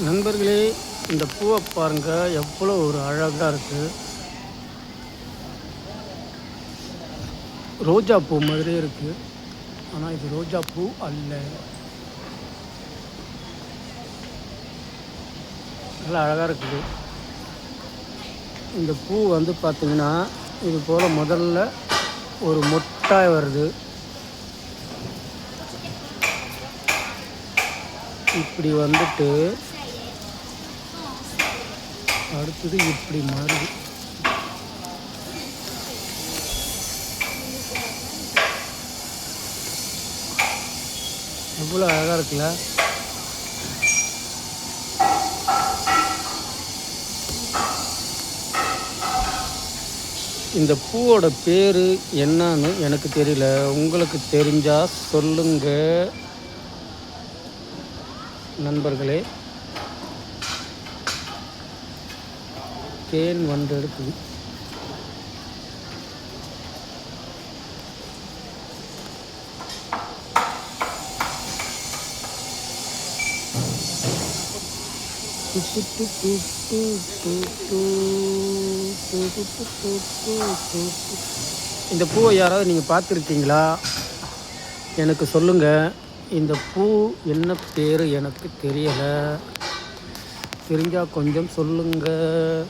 நண்பர்களே, இந்த பூவை பாருங்க, எவ்வளோ ஒரு அழகாக இருக்குது. ரோஜா பூ மாதிரியே இருக்குது. ஆனால் இது ரோஜா பூ அல்ல. நல்லா அழகாக இருக்குது. இந்த பூ வந்து பார்த்திங்கன்னா, இது போல் முதல்ல ஒரு மொட்டாய் வருது. இப்படி வந்துட்டு அடுத்தது இப்படி மாறுது. எவ்வளோ அழகாக இருக்குல்ல. இந்த பூவோட பேர் என்னன்னு எனக்கு தெரியல. உங்களுக்கு தெரிஞ்சால் சொல்லுங்க நண்பர்களே. தேன் வந்து எடுக்குது. இந்த பூவை யாராவது நீங்கள் பார்த்துருக்கீங்களா? எனக்கு சொல்லுங்கள். இந்த பூ என்ன பேர் எனக்கு தெரியலை. தெரிஞ்சால் கொஞ்சம் சொல்லுங்கள்.